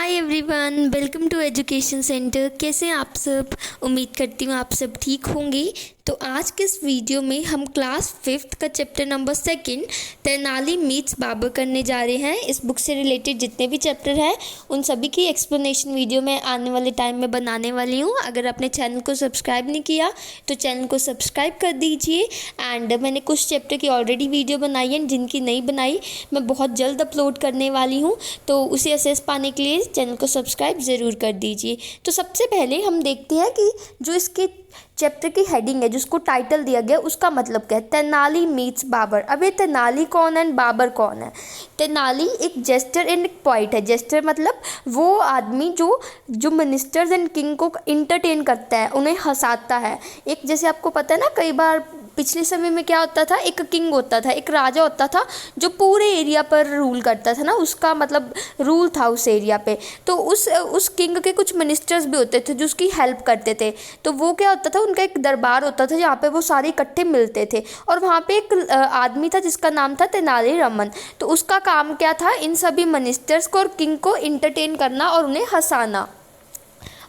Hi everyone, welcome to education centre. कैसे हैं आप सब? उम्मीद करती हूँ आप सब ठीक होंगे। तो आज के इस वीडियो में हम क्लास 5th का chapter number 2 Tenali meets Babar करने जा रहे हैं। इस बुक से रिलेटेड जितने भी चैप्टर हैं उन सभी की एक्सप्लेनेशन वीडियो मैं आने वाले टाइम में बनाने वाली हूँ। अगर अपने चैनल को सब्सक्राइब नहीं किया तो चैनल को सब्सक्राइब कर दीजिए। एंड मैंने कुछ चैप्टर की ऑलरेडी वीडियो बनाई है, जिनकी नहीं बनाई मैं बहुत जल्द अपलोड करने वाली हूँ, तो उसे असेस पाने के लिए चैनल को सब्सक्राइब ज़रूर कर दीजिए। तो सबसे पहले हम देखते हैं कि जो इसके चैप्टर की हेडिंग है, जिसको टाइटल दिया गया, उसका मतलब क्या है। तेनाली मीट्स बाबर। अब ये तेनाली कौन है एंड बाबर कौन है? तेनाली एक जेस्टर एंड एक पॉइंट है। जेस्टर मतलब वो आदमी जो मिनिस्टर्स एंड किंग को इंटरटेन करता है, उन्हें हंसाता है। एक जैसे आपको पता है ना, कई बार पिछले समय में क्या होता था, एक किंग होता था, एक राजा होता था जो पूरे एरिया पर रूल करता था ना, उसका मतलब रूल था उस एरिया पे। तो उस किंग के कुछ मिनिस्टर्स भी होते थे जो उसकी हेल्प करते थे। तो वो क्या होता था, उनका एक दरबार होता था जहाँ पे वो सारे इकट्ठे मिलते थे, और वहाँ पे एक आदमी था जिसका नाम था तेनाली रामन। तो उसका काम क्या था, इन सभी मिनिस्टर्स को और किंग को इंटरटेन करना और उन्हें हंसाना।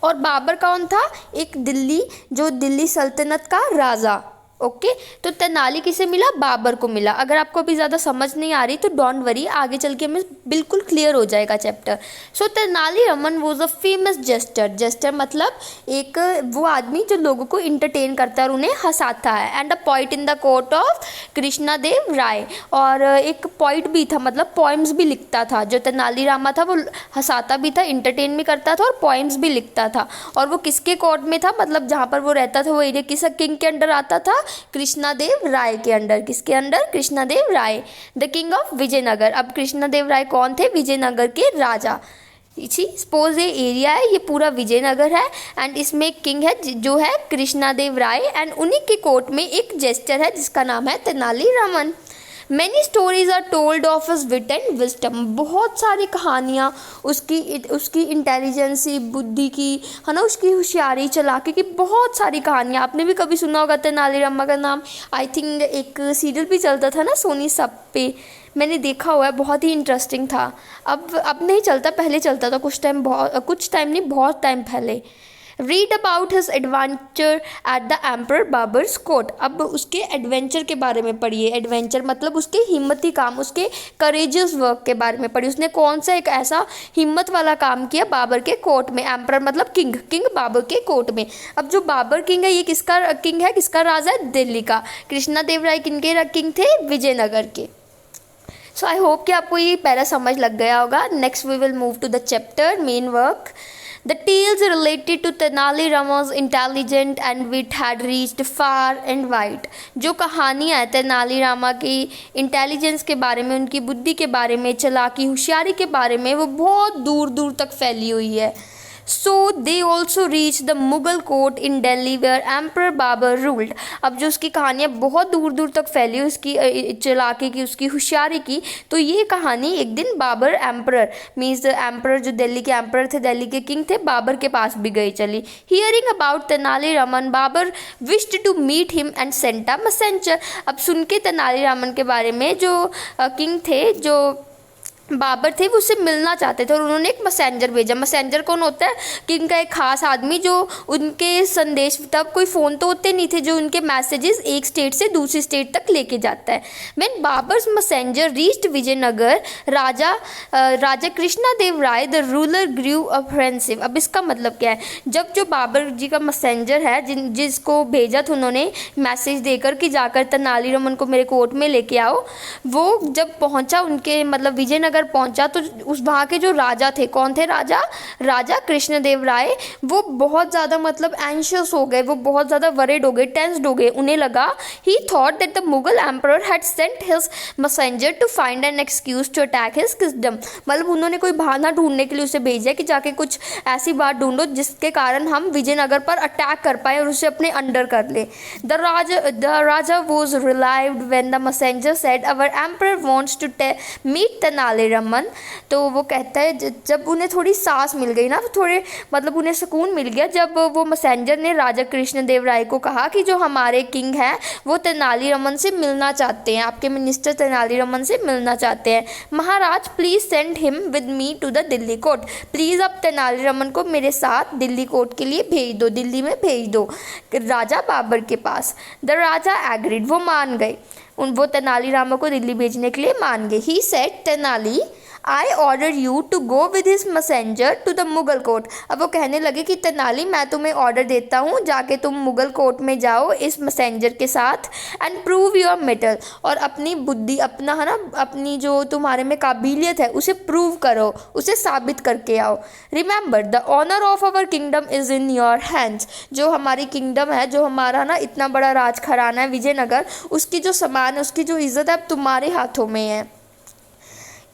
और बाबर कौन था? एक दिल्ली सल्तनत का राजा। ओके तो तेनाली किसे मिला? बाबर को मिला। अगर आपको अभी ज़्यादा समझ नहीं आ रही तो डोंट वरी, आगे चल के हमें बिल्कुल क्लियर हो जाएगा chapter. So Tenali Raman was a famous jester. Jester मतलब एक वो आदमी जो लोगों को इंटरटेन करता है और उन्हें हंसाता है। And a poet in the court of Krishnadeva राय। और एक पोइट भी था, मतलब पोइम्स भी लिखता था। जो तेनाली रामा था वो हंसाता भी था, इंटरटेन भी करता था और पोइम्स भी लिखता था। और वो किसके कोर्ट में था, मतलब जहाँ पर वो रहता था वो एरिया किस किंग के अंडर आता था? कृष्णदेव राय के अंडर। किसके under? Krishnadev Rai, the king of Vijayanagar. अब कृष्णदेव राय कौन थे? विजयनगर के राजा। सपोज ये एरिया है, ये पूरा विजयनगर है, एंड इसमें एक किंग है जो है कृष्णदेव राय, एंड उन्हीं के कोर्ट में एक जेस्टर है जिसका नाम है Tenali Raman. Many stories are told of his wit and wisdom. बहुत सारी कहानियाँ उसकी इंटेलिजेंसी, बुद्धि की, है ना, उसकी होशियारी, चालाकी की बहुत सारी कहानियाँ। आपने भी कभी सुना होगा तेनाली रामा का नाम। आई थिंक एक सीरियल भी चलता था ना सोनी सब पे, मैंने देखा हुआ है, बहुत ही इंटरेस्टिंग था। अब नहीं चलता, पहले चलता था कुछ टाइम नहीं, बहुत टाइम पहले। Read about his adventure at the emperor Babar's court. अब उसके एडवेंचर के बारे में पढ़िए। एडवेंचर मतलब उसके हिम्मती काम, उसके करेजियस वर्क के बारे में पढ़िए। उसने कौन सा एक ऐसा हिम्मत वाला काम किया बाबर के कोर्ट में। एम्पर मतलब किंग बाबर के कोर्ट में। अब जो बाबर किंग है, ये किसका किंग है, किसका राजा है? दिल्ली का। कृष्णदेव राय किनके किंग थे? विजयनगर के। सो आई होप कि आपको ये पहला समझ लग गया होगा। Next we will move to the chapter main work. The tales related to Tenali Rama's intelligence and wit had reached far and wide. जो कहानियाँ हैं तेनाली रामा की इंटेलिजेंस के बारे में, उनकी बुद्धि के बारे में, चालाकी होशियारी के बारे में, वो बहुत दूर दूर तक फैली हुई है। So they also reached the Mughal court in Delhi where Emperor Babur ruled. अब जो उसकी कहानियाँ बहुत दूर दूर तक फैली, उसकी चालाकी की, उसकी होशियारी की, तो ये कहानी एक दिन बाबर एम्परर मीन्स एम्परर, जो दिल्ली के एम्परर थे, दिल्ली के किंग थे, बाबर के पास भी गई चली। Hearing about Tenali Raman Babar wished to meet him and sent a messenger. अब सुन के तेनाली रामन के बारे में जो किंग थे, जो बाबर थे, वो उससे मिलना चाहते थे और उन्होंने एक मैसेंजर भेजा। मैसेंजर कौन होता है? किंग का एक खास आदमी जो उनके संदेश, तब कोई फ़ोन तो होते नहीं थे, जो उनके मैसेजेस एक स्टेट से दूसरी स्टेट तक लेके जाता है। When Babar's messenger reached Vijayanagar, Raja Krishnadeva Rai the ruler ग्रू अप्रेंसिव। अब इसका मतलब क्या है? जब जो बाबर जी का मैसेंजर है, जिसको भेजा था उन्होंने मैसेज देकर कि जाकर तेनाली रामन को मेरे कोर्ट में लेके आओ, वो जब पहुंचा उनके मतलब विजयनगर पहुंचा, तो उस वहाँ के जो राजा थे, कौन थे राजा कृष्णदेव राय, वो बहुत ज़्यादा मतलब एंशियस हो गए, वो बहुत ज़्यादा वरीड हो गए, टेंस्ड हो गए। उन्हें लगा, he thought that the Mughal emperor had sent his messenger to find an excuse to attack his kingdom. मतलब उन्होंने कोई बहाना ढूंढने के लिए उसे भेजा कि जाके कुछ ऐसी बात ढूंढो जिसके कारण हम विजयनगर पर अटैक कर पाए और उसे अपने अंडर कर ले। The Raja was रिलाइव्ड when the messenger said our emperor wants to meet Tenali Tenali Raman. तो वो कहता है जब उन्हें थोड़ी सांस मिल गई ना, थोड़े मतलब उन्हें सुकून मिल गया जब वो मैसेंजर ने राजा कृष्णदेव राय को कहा कि जो हमारे किंग हैं वो तेनालीरामन से मिलना चाहते हैं, आपके मिनिस्टर तेनालीरामन से मिलना चाहते हैं। महाराज please send him with me to the Delhi court, please आप तेनालीरामन को मेरे साथ दिल्ली कोर्ट के लिए भेज दो, दिल्ली में भेज दो राजा बाबर के पास। द राजा एग्रीड, वो मान गए, वो तेनालीरामन को दिल्ली भेजने के लिए मान गए। He said Tenali I order you to go with his messenger to the Mughal court. अब वो कहने लगे कि तेनाली मैं तुम्हें ऑर्डर देता हूँ, जाके तुम मुगल कोर्ट में जाओ इस मैसेंजर के साथ एंड प्रूव योर मेटल, और अपनी बुद्धि अपना है ना अपनी जो तुम्हारे में काबिलियत है उसे प्रूव करो, उसे साबित करके आओ। Remember the honour of our kingdom is in your hands, जो हमारी किंगडम है, जो हमारा ना इतना बड़ा राज घराना है विजयनगर, उसकी जो सामान है, उसकी जो इज्जत है अब तुम्हारे हाथों में है।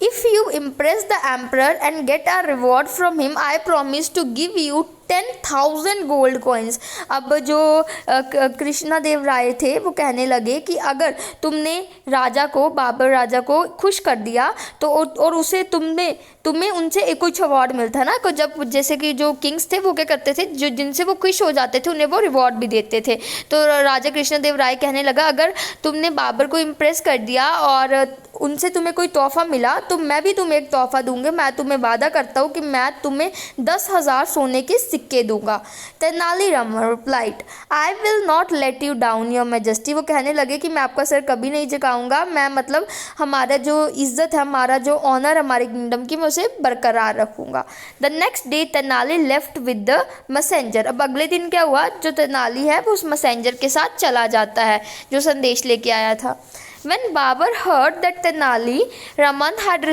If you impress the emperor and get a reward from him, I promise to give you 10,000 gold coins. अब जो कृष्णदेव राय थे वो कहने लगे कि अगर तुमने राजा को, बाबर राजा को खुश कर दिया तो और उसे तुम्हें उनसे एक कुछ अवार्ड मिलता है ना, जब जैसे कि जो किंग्स थे वो क्या करते थे, जो जिनसे वो खुश हो जाते थे उन्हें वो रिवॉर्ड भी देते थे। तो राजा कृष्णदेव राय कहने लगा अगर तुमने बाबर को इम्प्रेस कर दिया और उनसे तुम्हें कोई तोहफा मिला तो मैं भी तुम्हें एक तोहफा दूंगी, मैं तुम्हें वादा करता हूँ कि मैं तुम्हें 10,000 सोने के सिक्के दूंगा। Tenali Raman replied I will not let you down your majesty. वो कहने लगे कि मैं आपका सर कभी नहीं झुकाऊंगा, मैं मतलब हमारा जो इज्जत है, हमारा जो ऑनर हमारे किंगडम की, मैं उसे बरकरार रखूंगा। The next day Tenali left with the messenger. अब अगले दिन क्या हुआ, जो तेनाली है वो उस मैसेंजर के साथ चला जाता है जो संदेश लेके आया था। When Babur heard that Tenali Raman had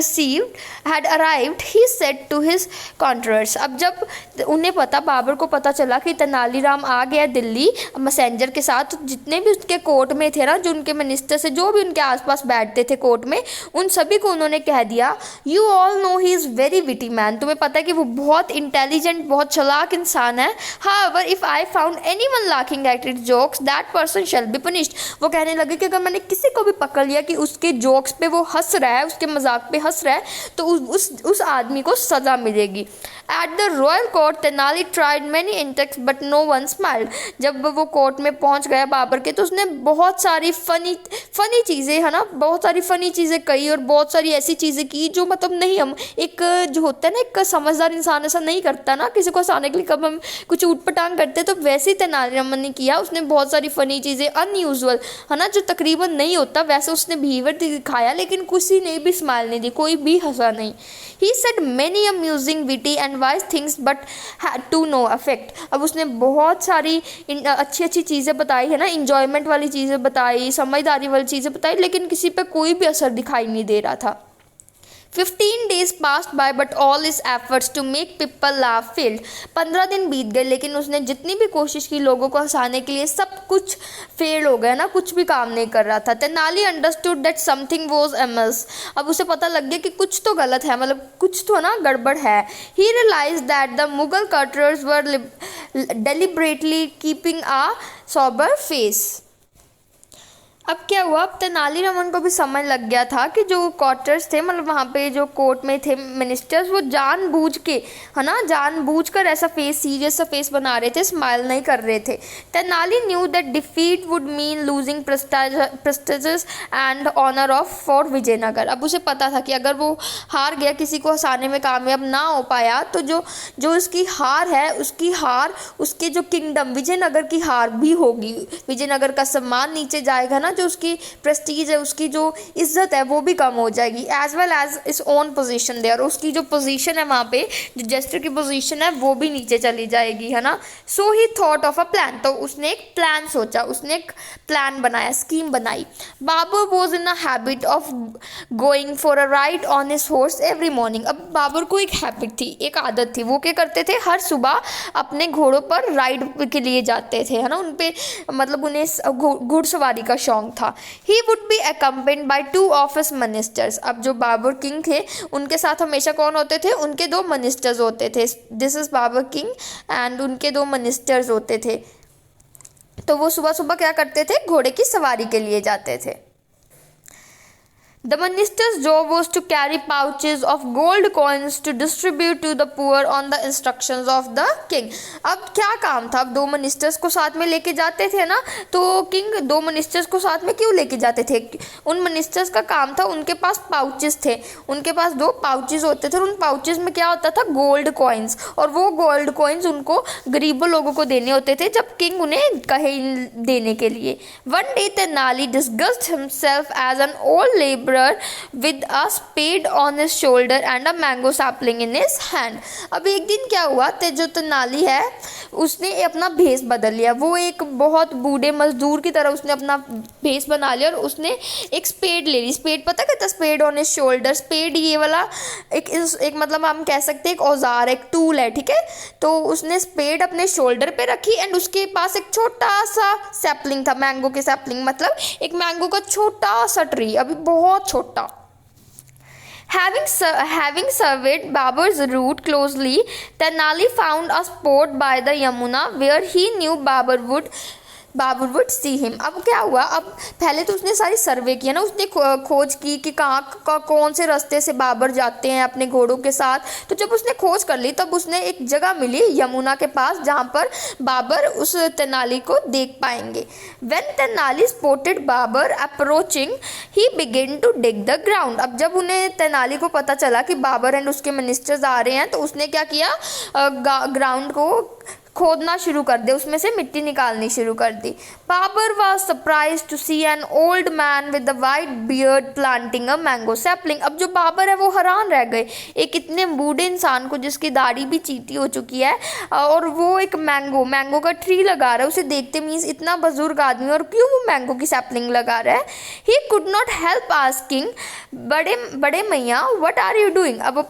arrived, he said to his courtiers, अब जब उन्हें बाबर को पता चला कि तेनालीराम आ गया दिल्ली मैसेंजर के साथ, जितने भी उसके कोर्ट में थे ना, जो उनके मिनिस्टर से जो भी उनके आसपास बैठते थे कोर्ट में, उन सभी को उन्होंने कह दिया you all know he is very witty man, तुम्हें पता है कि वो बहुत इंटेलिजेंट, बहुत चालाक इंसान है। However if I found anyone laughing at its jokes that person shall be punished. वो कहने लगे कि अगर मैंने किसी को भी पकड़ लिया कि उसके जोक्स पे वो हंस रहा है, उसके मजाक पे हंस रहा है, तो उस आदमी को सज़ा मिलेगी। At the royal court Tenali tried many antics but no one smiled. जब वो कोर्ट में पहुंच गया बाबर के, तो उसने बहुत सारी फनी चीज़ें, है ना, बहुत सारी फनी चीज़ें कही और बहुत सारी ऐसी चीज़ें की जो मतलब नहीं, हम एक जो होता है ना, एक समझदार इंसान ऐसा नहीं करता ना, किसी को हंसाने के लिए कब हम कुछ ऊटपटांग करते, तो वैसे ही तेनालीरामन ने किया। उसने बहुत सारी फनी चीज़ें, अनयूजुअल है ना, जो तकरीबन नहीं होता वैसे उसने बिहेवियर दिखाया, लेकिन किसी ने भी स्माइल नहीं दी, कोई भी हंसा नहीं। He said many amusing, witty and wise things but had to no effect। अब उसने बहुत सारी अच्छी चीज़ें बताई है ना, इंजॉयमेंट वाली चीज़ें बताई, समझदारी वाली चीज़ें बताई, लेकिन किसी पे कोई भी असर दिखाई नहीं दे रहा था। 15 days passed by but all his efforts to make people laugh failed। 15 दिन बीत गए, लेकिन उसने जितनी भी कोशिश की लोगों को हंसाने के लिए, सब कुछ फेल हो गया ना, कुछ भी काम नहीं कर रहा था। Tenali understood that something was Amish. अब उसे पता लग गया कि कुछ तो गलत है, मतलब कुछ तो ना गड़बड़ है। ही realised that the Mughal cutters were deliberately keeping a sober face. अब क्या हुआ, अब तेनालीरामन को भी समझ लग गया था कि जो क्वार्टर्स थे, मतलब वहाँ पे जो कोर्ट में थे मिनिस्टर्स, वो जानबूझ के, है ना, जानबूझकर ऐसा फेस, सीरियस सा फेस बना रहे थे, स्माइल नहीं कर रहे थे। Tenali knew that defeat would mean losing prestige and honour of for Vijayanagar. अब उसे पता था कि अगर वो हार गया, किसी को हंसाने में कामयाब ना हो पाया, तो जो उसकी हार है, उसकी हार उसके जो किंगडम विजयनगर की हार भी होगी। विजयनगर का सम्मान नीचे जाएगा ना, जो उसकी प्रेस्टीज है, उसकी जो इज्जत है, वो भी कम हो जाएगी, एज वेल एज इस ओन पोजीशन देयर, उसकी जो पोजीशन है वहाँ पे, जो जेस्टर की पोजीशन है, वो भी नीचे चली जाएगी, है ना। सो ही थॉट ऑफ अ प्लान। तो उसने एक प्लान सोचा, उसने एक प्लान बनाया, स्कीम बनाई। Babar was in a habit of going for a ride on his horse every morning. अब बाबर को एक हैबिट थी, एक आदत थी, वो क्या करते थे, हर सुबह अपने घोड़ों पर राइड के लिए जाते थे, है ना, उन पे मतलब उन्हें घुड़सवारी का शौक था। He would be accompanied by 2 of his ministers। अब जो बाबर किंग थे, उनके साथ हमेशा कौन होते थे, उनके 2 मिनिस्टर्स होते थे। This is Babar king and उनके 2 मिनिस्टर्स होते थे। तो वो सुबह सुबह क्या करते थे, घोड़े की सवारी के लिए जाते थे। The minister's job was to carry pouches of gold coins to distribute to the poor on the instructions of the king. अब क्या काम था? अब 2 मिनिस्टर्स को साथ में लेके जाते थे ना, तो किंग 2 मिनिस्टर्स को साथ में क्यों लेके जाते थे? उन मिनिस्टर्स का काम था, उनके पास पाउचेस थे, उनके पास 2 पाउचेस होते थे और उन पाउचेस में क्या होता था? Gold coins. और वो गोल्ड कॉइन्स उनको गरीबों लोगों को देने होते थे जब किंग उन्हें कहे देने के लिए। One day Tenali disguised himself as an old laborer with a spade on his shoulder and a mango sapling in his hand. अब एक दिन क्या हुआ, जो तेनाली है उसने अपना भेष बदल लिया। वो एक बहुत बूढ़े मजदूर की तरह उसने अपना भेष बना लिया और उसने एक स्पेड ले ली। स्पेड पता क्या था? Spade on his shoulder. Spade ये वाला एक मतलब हम कह सकते हैं एक औजार, एक टूल है, ठीक है। तो उसने स्पेड अपने शोल्डर पे रखी एंड उसके पास एक छोटा सा सैपलिंग था, मैंगो के सैपलिंग, मतलब एक मैंगो का छोटा सा ट्री, अभी बहुत छोटा। Having surveyed Babur's route closely, Tenali found a spot by the Yamuna where he knew Babur would see him. अब क्या हुआ? अब पहले तो उसने सारी सर्वे किया ना, उसने खोज की कि कहाँ कौन से रास्ते से बाबर जाते हैं अपने घोड़ों के साथ। तो जब उसने खोज कर ली तब उसने एक जगह मिली यमुना के पास जहाँ पर बाबर उस तेनाली को देख पाएंगे। When Tenali spotted Babar approaching, he began to dig the ground. अब जब उन्हें तेनाली को पता चला कि बाबर एंड उसके मिनिस्टर्स आ रहे हैं तो उसने क्या किया? ग्राउंड को खोदना शुरू कर दे, उसमें से मिट्टी निकालनी शुरू कर दी। Babar was surprise to C an old man with the white beard planting a mango sapling. अब जो बाबर है वो हैरान रह गए, एक इतने बूढ़े इंसान को जिसकी दाढ़ी भी चीटी हो चुकी है और वो एक मैंगो का ट्री लगा रहा है। उसे देखते मीन्स इतना बुजुर्ग आदमी और क्यों वो मैंगो की सैपलिंग लगा रहा है। He could not help asking, बड़े मियाँ व्हाट आर यू डूइंग। अब वो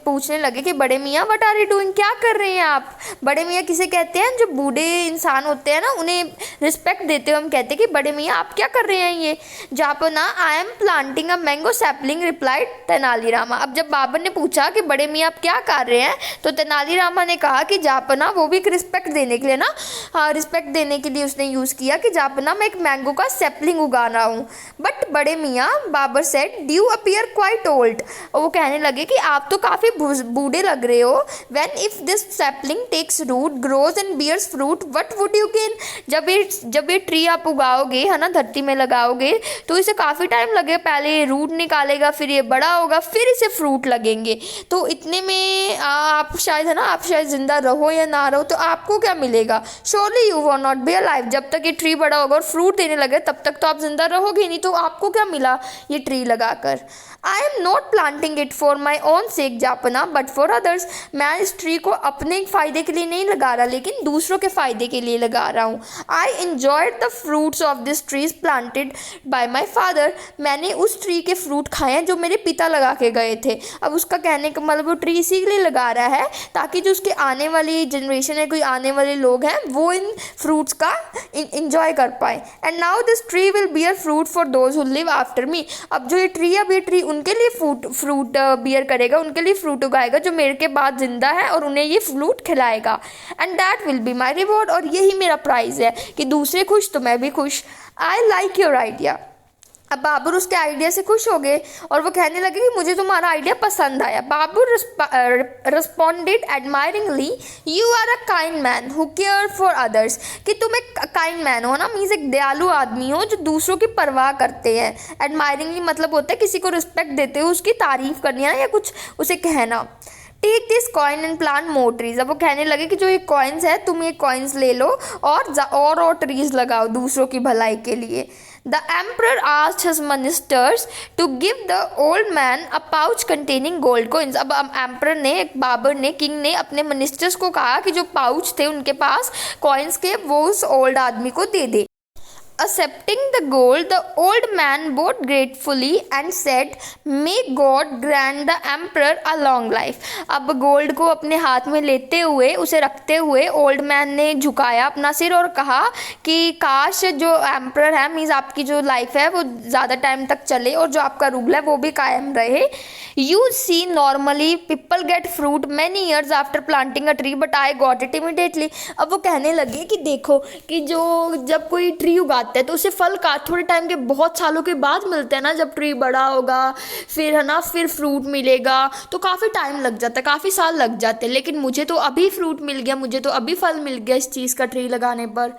पूछने लगे कि बड़े मियाँ व्हाट आर यू डूइंग, क्या कर रहे हैं आप? बड़े मियाँ किसे कहते हैं? जो बूढ़े इंसान होते हैं ना उन्हें रिस्पेक्ट देते हुए हम कहते हैं कि बड़े मियाँ आप क्या कर रहे हैं ये? जापना I am planting a mango sapling, replied Tenali Rama. अब जब बाबर ने पूछा कि बड़े मियाँ आप क्या कर रहे हैं तो तेनालीरामा ने कहा कि जापना, वो भी एक रिस्पेक्ट देने के लिए ना, हाँ रिस्पेक्ट देने के लिए उसने यूज़ किया कि जापना मैं एक मैंगो का सैपलिंग उगा रहा हूँ। बट बड़े मियाँ, Babar said, you appear quite old. और वो कहने लगे कि आप तो काफ़ी बूढ़े लग रहे हो। When if this sapling takes root, grows and bears fruit, what would you gain. जब ये ट्री आप उगाओगे है ना, धरती में लगाओगे तो इसे काफ़ी टाइम लगेगा, पहले ये रूट निकालेगा, फिर ये बड़ा होगा, फिर इसे फ्रूट लगेंगे। तो इतने में आप शायद जिंदा रहो या ना रहो तो आपको क्या मिलेगा? Surely you will not be alive. जब तक ये ट्री बड़ा होगा और फ्रूट देने लगे तब तक तो आप जिंदा रहोगे नहीं, तो आपको क्या मिला ये ट्री लगाकर? I am not planting it for my own sec जापना but for others. मैं इस ट्री को अपने फ़ायदे के लिए नहीं लगा रहा लेकिन दूसरों के फ़ायदे के लिए लगा रहा हूँ। I enjoyed the fruits of this trees planted by my father. मैंने उस ट्री के फ्रूट खाए हैं जो मेरे पिता लगा के गए थे। अब उसका कहने का मतलब वो ट्री इसी के लिए लगा रहा है ताकि जो उसके आने वाली जनरेशन है, कोई आने वाले लोग हैं, वो इन फ्रूट्स का इंजॉय कर पाए। And now this tree will bear fruit for those who live after me. अब जो ये ट्री उनके लिए फ्रूट बियर करेगा, उनके लिए फ्रूट उगाएगा जो मेरे के बाद जिंदा है और उन्हें ये फ्रूट खिलाएगा। And that will be my reward. और यही मेरा प्राइज़ है कि दूसरे खुश तो मैं भी खुश। I like your idea. अब बाबर उसके आइडिया से खुश हो गए और वो कहने लगे कि मुझे तुम्हारा आइडिया पसंद आया। Babar responded एडमायरिंगली, you are a kind man who care for others. कि तुम एक काइंड मैन हो ना, मीन्स एक दयालु आदमी हो जो दूसरों की परवाह करते हैं। एडमायरिंगली मतलब होता है किसी को रिस्पेक्ट देते हुए उसकी तारीफ करनी है या कुछ उसे कहना। Take this coin and plant more trees. अब वो कहने लगे कि जो ये कॉइन्स है तुम ये कॉइन्स ले लो और ट्रीज लगाओ दूसरों की भलाई के लिए। The emperor asked his ministers to give the old man a pouch containing gold coins. अब एम्पर ने, बाबर ने, किंग ने अपने मिनिस्टर्स को कहा कि जो पाउच थे उनके पास कॉइन्स के वो उस ओल्ड आदमी को दे दे। Accepting the gold, the old man bowed gratefully and said, "May God grant the emperor a long life." अब गोल्ड को अपने हाथ में लेते हुए, उसे रखते हुए ओल्ड मैन ने झुकाया अपना सिर और कहा कि काश जो एम्प्रर है, मीन्स आपकी जो लाइफ है वो ज़्यादा टाइम तक चले और जो आपका रूल है वो भी कायम रहे। You see normally people get fruit many years after planting a tree but I got it immediately. अब वो कहने लगे कि देखो कि जो जब कोई ट्री उगाते उगाते हैं तो उसे फल का थोड़े टाइम के बहुत सालों के बाद मिलते हैं ना, जब ट्री बड़ा होगा फिर है ना, फिर फ्रूट मिलेगा, तो काफ़ी टाइम लग जाता है, काफ़ी साल लग जाते हैं। लेकिन मुझे तो अभी फ्रूट मिल गया, मुझे तो अभी फल मिल गया इस चीज़ का ट्री लगाने पर।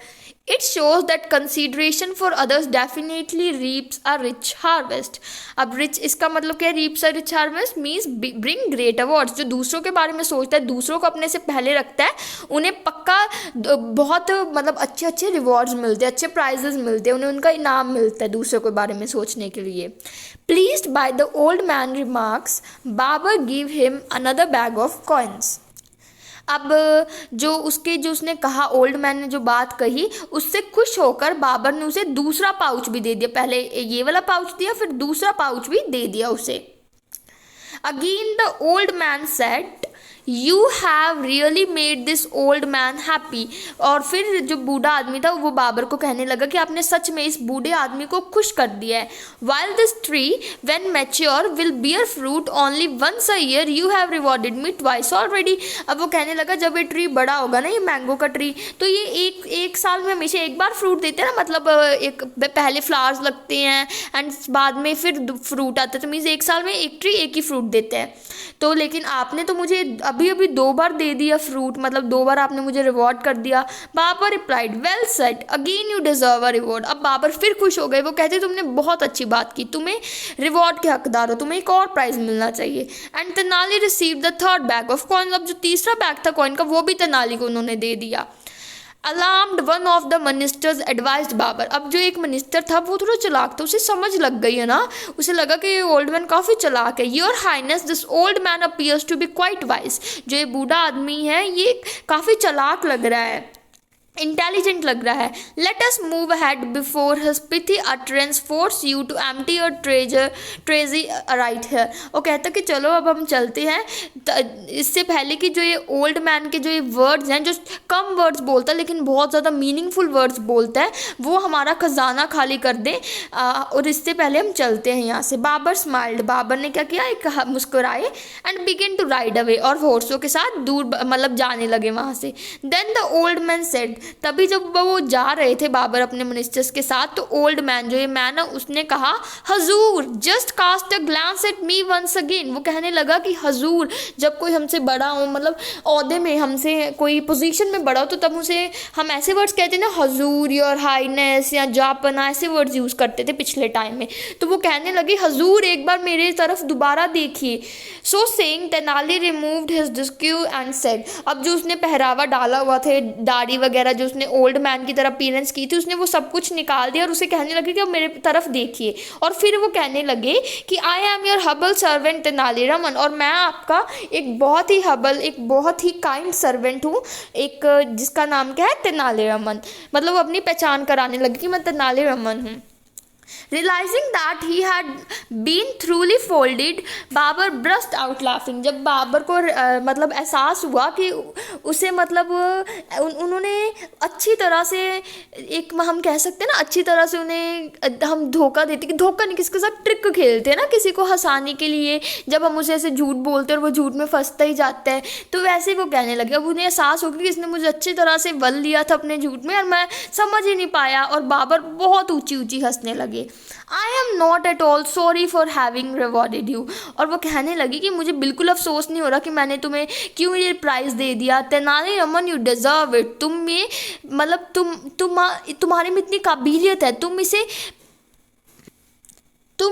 It shows that consideration for others definitely reefs a rich harvest. अब रिच इसका मतलब क्या है? Reefs a rich harvest means bring great awards. जो दूसरों के बारे में सोचता है, दूसरों को अपने से पहले रखता है, उन्हें पक्का बहुत मतलब अच्छे अच्छे रिवॉर्ड्स मिलते हैं, अच्छे प्राइजेस मिलते हैं, उन्हें उनका इनाम मिलता है दूसरों के बारे में सोचने के लिए। Pleased by the old man remarks, Babar give him another bag of coins. अब जो उसने कहा, ओल्ड मैन ने जो बात कही, उससे खुश होकर बाबर ने उसे दूसरा पाउच भी दे दिया। पहले ये वाला पाउच दिया, फिर दूसरा पाउच भी दे दिया उसे। Again the old man said, you have really made this old man happy. और फिर जो बूढ़ा आदमी था वो बाबर को कहने लगा कि आपने सच में इस बूढ़े आदमी को खुश कर दिया है। While this tree when mature will bear fruit only once a year, you have rewarded me twice already. अब वो कहने लगा जब ये ट्री बड़ा होगा ना, ये मैंगो का ट्री, तो ये एक साल में हमेशा एक बार फ्रूट देते हैं ना, मतलब एक पहले फ्लावर्स लगते हैं एंड बाद में फिर फ्रूट आता है, तो मीन्स एक साल में एक ट्री एक ही फ्रूट देते हैं। तो लेकिन आपने तो मुझे अभी अभी 2 बार दे दिया फ्रूट, मतलब 2 बार आपने मुझे रिवॉर्ड कर दिया। Babar replied, well said, again you deserve a reward. अब बाबर फिर खुश हो गए, वो कहते तुमने बहुत अच्छी बात की, तुम्हें रिवॉर्ड के हकदार हो, तुम्हें एक और प्राइज मिलना चाहिए। And Tenali receive the third bag of coin. अब जो तीसरा बैग था कॉइन का, वो भी तेनाली को उन्होंने दे दिया। Alarmed one of the ministers advised Babar. अब जो एक मिनिस्टर था वो थोड़ा चालाक था, उसे समझ लग गई है ना, उसे लगा कि ये ओल्ड मैन काफ़ी चालाक है। Your highness, this old man appears to be quite wise. जो ये बूढ़ा आदमी है ये काफ़ी चालाक लग रहा है, इंटेलिजेंट लग रहा है। Let us move ahead before his pithy utterance force you to empty your ट्रेजी right है। वो कहता कि चलो अब हम चलते हैं, इससे पहले कि जो ये ओल्ड मैन के जो ये वर्ड्स हैं, जो कम वर्ड्स बोलता है लेकिन बहुत ज़्यादा मीनिंगफुल वर्ड्स बोलता है, वो हमारा खजाना खाली कर दें, और इससे पहले हम चलते हैं यहाँ से। बाबर स्माइल्ड, बाबर ने क्या किया, एक मुस्कुराए and begin to ride away, और हॉर्सों के साथ दूर मतलब जाने लगे वहाँ से। Then the old man said, तभी जब वो जा रहे थे बाबर अपने मिनिस्टर्स के साथ, तो ओल्ड मैन, जो ये मैन है, उसने कहा, हजूर just cast a glance at me once again. वो कहने लगा कि हजूर, जब कोई हमसे बड़ा हो, मतलब ओहदे में हमसे कोई पोजीशन में बड़ा हो, तो तब उसे हम ऐसे वर्ड्स कहते हैं ना, हजूर, योर हाईनेस या जापना, ऐसे वर्ड्स यूज़ करते थे पिछले टाइम में। तो वो कहने लगी, हजूर एक बार मेरे तरफ दोबारा देखिए। So saying Tenali removed his डिस्क्यू and said. अब जो उसने पहरावा डाला हुआ था, दाढ़ी वगैरह, जो उसने ओल्ड मैन की तरह अपीयरेंस की थी, उसने वो सब कुछ निकाल दिया और उसे कहने लगे कि अब मेरे तरफ देखिए। और फिर वो कहने लगे कि I am your Hubble servant Tenali Raman, और मैं आपका एक बहुत ही हबल, एक बहुत ही काइंड सर्वेंट हूँ, एक जिसका नाम क्या है, तेनाली रामन। मतलब वो अपनी पहचान कराने लगे कि मैं तेनाली रामन हूँ। Realizing that he had been truly folded, Babar burst out laughing। जब बाबर को मतलब एहसास हुआ कि उसे मतलब उन्होंने अच्छी तरह से, एक हम कह सकते हैं ना, अच्छी तरह से उन्हें हम धोखा देते, कि धोखा नहीं, किसके साथ ट्रिक खेलते हैं ना, किसी को हंसाने के लिए, जब हम उसे ऐसे झूठ बोलते हैं और वो झूठ में फंसता ही जाता है, तो वैसे वो कहने लगे। अब उन्हें एहसास हो गया कि इसने मुझे अच्छी तरह से वल लिया था अपने झूठ में और मैं समझ ही नहीं पाया, और बाबर बहुत ऊंची ऊंची हंसने लगे। I am not at all sorry for having rewarded you. और वो कहने लगी कि मुझे बिल्कुल अफसोस नहीं हो रहा कि मैंने तुम्हें क्यों ये प्राइज़ दे दिया। Tenali Raman, you deserve it. तुम ये मतलब तुम्हारे में इतनी काबिलियत है, तुम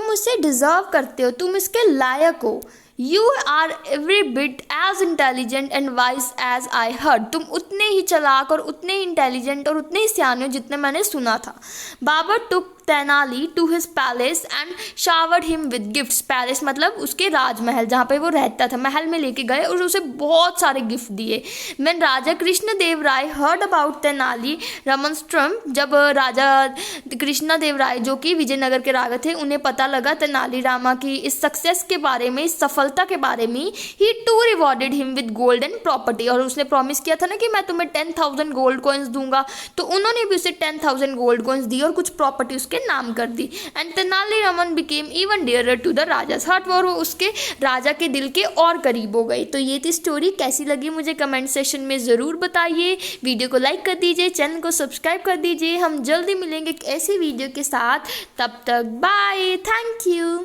उसे डिज़र्व करते हो, तुम इसके लायक हो। You are every bit as intelligent and wise as I heard। तुम उतने ही चालाक और उतने ही इंटेलिजेंट और उतने ही सियाने हो जितने मैंने सुना था। Babar took Tenali to his palace and showered him with gifts. Palace मतलब उसके राजमहल, जहाँ पे वो रहता था, महल में लेके गए और उसे बहुत सारे गिफ्ट दिए। When Raja Krishna Dev Rai heard about Tenali रमनस्ट्रम, जब राजा कृष्ण देव राय जो कि विजयनगर के राजा थे, उन्हें पता लगा तेनाली रामा की इस सक्सेस के बारे में, इस सफलता के बारे में, ही to rewarded him with gold and property. और उसने प्रॉमिस किया था ना कि मैं तुम्हें 10,000 गोल्ड कॉइन्स दूंगा, तो उन्होंने भी उसे 10,000 गोल्ड कॉइन्स दी और कुछ प्रॉपर्टी के नाम कर दी। And Tenali Raman became even dearer to the राजा's heart, और वो उसके राजा के दिल के और करीब हो गई। तो ये थी स्टोरी, कैसी लगी मुझे कमेंट सेक्शन में ज़रूर बताइए। वीडियो को लाइक कर दीजिए, चैनल को सब्सक्राइब कर दीजिए। हम जल्दी मिलेंगे एक ऐसी वीडियो के साथ, तब तक बाय, थैंक यू।